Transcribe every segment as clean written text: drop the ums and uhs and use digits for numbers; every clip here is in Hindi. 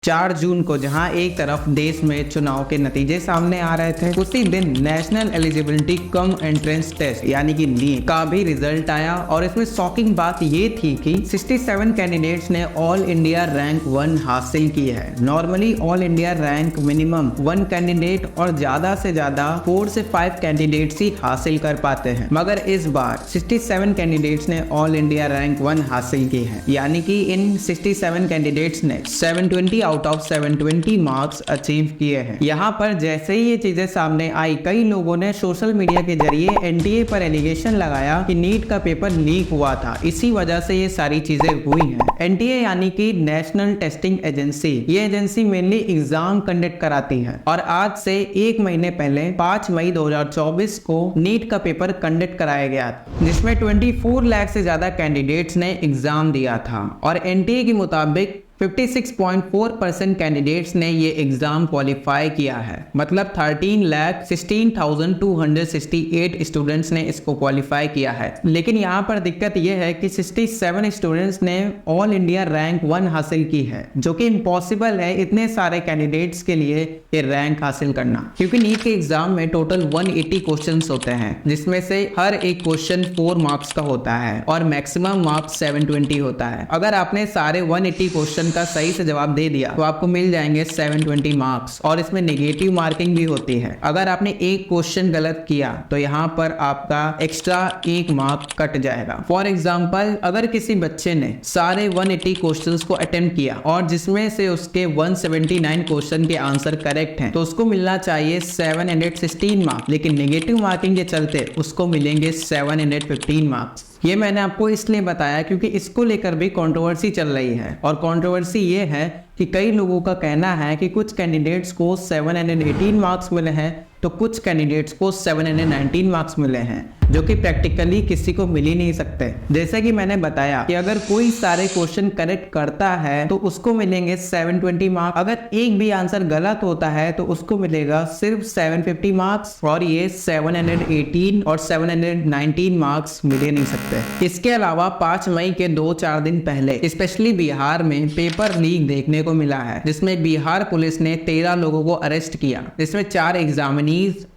4 जून को जहां एक तरफ देश में चुनाव के नतीजे सामने आ रहे थे, उसी दिन national eligibility cum entrance test यानी कि नीट का भी रिजल्ट आया। और इसमें शॉकिंग बात ये थी कि 67 कैंडिडेट्स ने ऑल इंडिया रैंक 1 हासिल की है। Normally all India rank minimum 1 candidate और ज्यादा से ज्यादा 4 से 5 कैंडिडेट्स ही हासिल कर पाते हैं, मगर इस बार 67 कैंडिडेट्स ने ऑल इंडिया रैंक 1 हासिल की है। यानी कि इन 67 कैंडिडेट्स ने 720 आउट ऑफ 720 मार्क्स अचीव किए हैं। यहाँ पर जैसे ही ये चीजें सामने आई, कई लोगों ने सोशल मीडिया के जरिए एनटीए पर एलिगेशन लगाया कि नीट का पेपर लीक हुआ था, इसी वजह से ये सारी चीजें हुई हैं। एनटीए यानी कि नेशनल टेस्टिंग एजेंसी, ये एजेंसी मेनली एग्जाम कंडक्ट कराती है और आज से 1 महीने पहले 5 मई 2024 को नीट का पेपर कंडक्ट कराया गया था, जिसमें 24 लाख से ज्यादा कैंडिडेट्स ने एग्जाम दिया था। और एनटीए के मुताबिक 56.4% कैंडिडेट्स ने ये एग्जाम क्वालिफाई किया है, मतलब 13,16,268 स्टूडेंट्स ने इसको क्वालिफाई किया है। लेकिन यहाँ पर दिक्कत ये है कि 67 स्टूडेंट्स ने ऑल इंडिया रैंक 1 हासिल की है, जो कि इम्पॉसिबल है इतने सारे कैंडिडेट्स के लिए ये रैंक हासिल करना, क्योंकि नीट के एग्जाम में टोटल 180 क्वेश्चंस होते हैं, जिसमें से हर एक क्वेश्चन 4 मार्क्स का होता है और मैक्सिमम मार्क्स 720 होता है। अगर आपने सारे 180 क्वेश्चन का सही से जवाब दे दिया तो आपको मिल जाएंगे 720 मार्क्स, और इसमें नेगेटिव मार्किंग भी होती है। अगर आपने एक क्वेश्चन गलत किया तो यहाँ पर आपका एक्स्ट्रा 1 मार्क कट जाएगा। फॉर एग्जाम्पल, अगर किसी बच्चे ने सारे 180 क्वेश्चंस को अटेम्प्ट किया और जिसमें से उसके 179 क्वेश्चन के आंसर करेक्ट हैं, तो उसको मिलना चाहिए 716 मार्क्स, लेकिन नेगेटिव मार्किंग के चलते उसको मिलेंगे 715 मार्क्स। ये मैंने आपको इसलिए बताया क्योंकि इसको लेकर भी कंट्रोवर्सी चल रही है, और कंट्रोवर्सी ये है कि कई लोगों का कहना है कि कुछ कैंडिडेट्स को 718 मार्क्स मिले हैं तो कुछ कैंडिडेट्स को 719 मार्क्स मिले हैं, जो कि प्रैक्टिकली किसी को मिल ही नहीं सकते। जैसे कि मैंने बताया कि अगर कोई सारे क्वेश्चन करेक्ट करता है तो उसको मिलेंगे 720 मार्क्स, अगर एक भी आंसर गलत होता है तो उसको मिलेगा सिर्फ 750 मार्क्स, और ये 718 और 719 मार्क्स मिल नहीं सकते। इसके अलावा 5 मई के 2-4 दिन पहले स्पेशली बिहार में पेपर लीक देखने को मिला है, जिसमें बिहार पुलिस ने 13 लोगों को अरेस्ट किया, जिसमें 4 एग्जामिनीज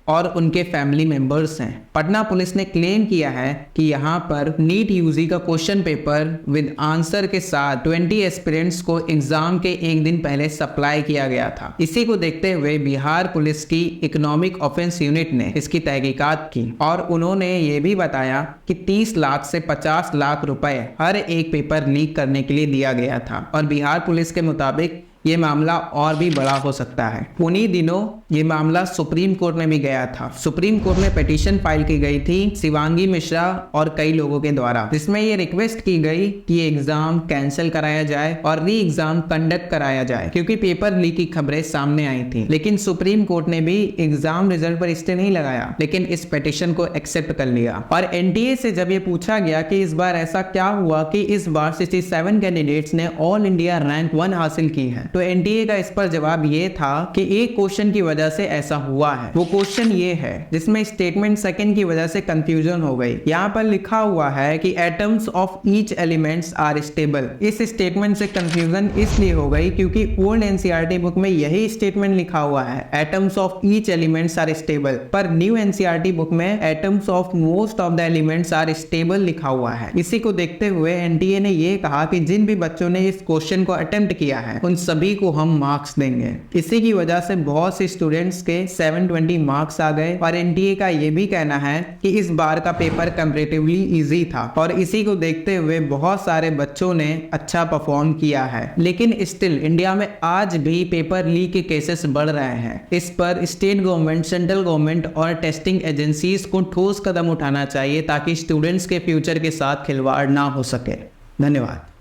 और उनके फैमिली मेंबर्स हैं। पटना पुलिस ने क्लेम किया है कि यहाँ पर नीट यूजी का क्वेश्चन पेपर विद आंसर के साथ 20 एस्पिरेंट्स को एग्जाम के एक दिन पहले सप्लाई किया गया था। इसी को देखते हुए बिहार पुलिस की इकोनॉमिक ऑफेंस यूनिट ने इसकी तहकीकात की, और उन्होंने ये भी बताया कि 30 लाख से 50 लाख रुपए हर एक पेपर लीक करने के लिए दिया गया था। और बिहार पुलिस के मुताबिक ये मामला और भी बड़ा हो सकता है। उन्हीं दिनों ये मामला सुप्रीम कोर्ट में भी गया था। सुप्रीम कोर्ट में पिटीशन फाइल की गई थी शिवांगी मिश्रा और कई लोगों के द्वारा, जिसमें ये रिक्वेस्ट की गई कि एग्जाम कैंसिल कराया जाए और री एग्जाम कंडक्ट कराया जाए, क्योंकि पेपर लीक की खबरें सामने आई थी। लेकिन सुप्रीम कोर्ट ने भी एग्जाम रिजल्ट पर स्टे नहीं लगाया, लेकिन इस पिटीशन को एक्सेप्ट कर लिया। और एनटीए से जब ये पूछा गया कि इस बार ऐसा क्या हुआ कि इस बार 67 कैंडिडेट्स ने ऑल इंडिया रैंक 1 हासिल की है, तो एनटीए का इस पर जवाब ये था कि एक क्वेश्चन की वजह से ऐसा हुआ है। वो क्वेश्चन ये है जिसमें स्टेटमेंट सेकंड की वजह से कंफ्यूजन हो गई। यहाँ पर लिखा हुआ है कि atoms of each elements are stable. इस स्टेटमेंट से कंफ्यूजन इसलिए हो गई क्योंकि ओल्ड एनसीईआरटी बुक में यही स्टेटमेंट लिखा हुआ है, atoms of each elements are stable, पर न्यू एनसीईआरटी बुक में atoms of most of the elements are stable लिखा हुआ है। इसी को देखते हुए एनटीए ने ये कहा कि जिन भी बच्चों ने इस क्वेश्चन को अटेम्प्ट किया है उन सभी को हम मार्क्स देंगे। इसी की वजह से बहुत से स्टूडेंट्स के 720 मार्क्स आ गए। और एनटीए का ये भी कहना है कि इस बार का पेपर कंपैरेटिवली इजी था, और इसी को देखते हुए बहुत सारे बच्चों ने अच्छा परफॉर्म किया है। लेकिन स्टिल इंडिया में आज भी पेपर लीक के केसेस बढ़ रहे हैं। इस पर स्टेट गवर्नमेंट, सेंट्रल गवर्नमेंट और टेस्टिंग एजेंसीज को ठोस कदम उठाना चाहिए ताकि स्टूडेंट्स के फ्यूचर के साथ खिलवाड़ ना हो सके। धन्यवाद।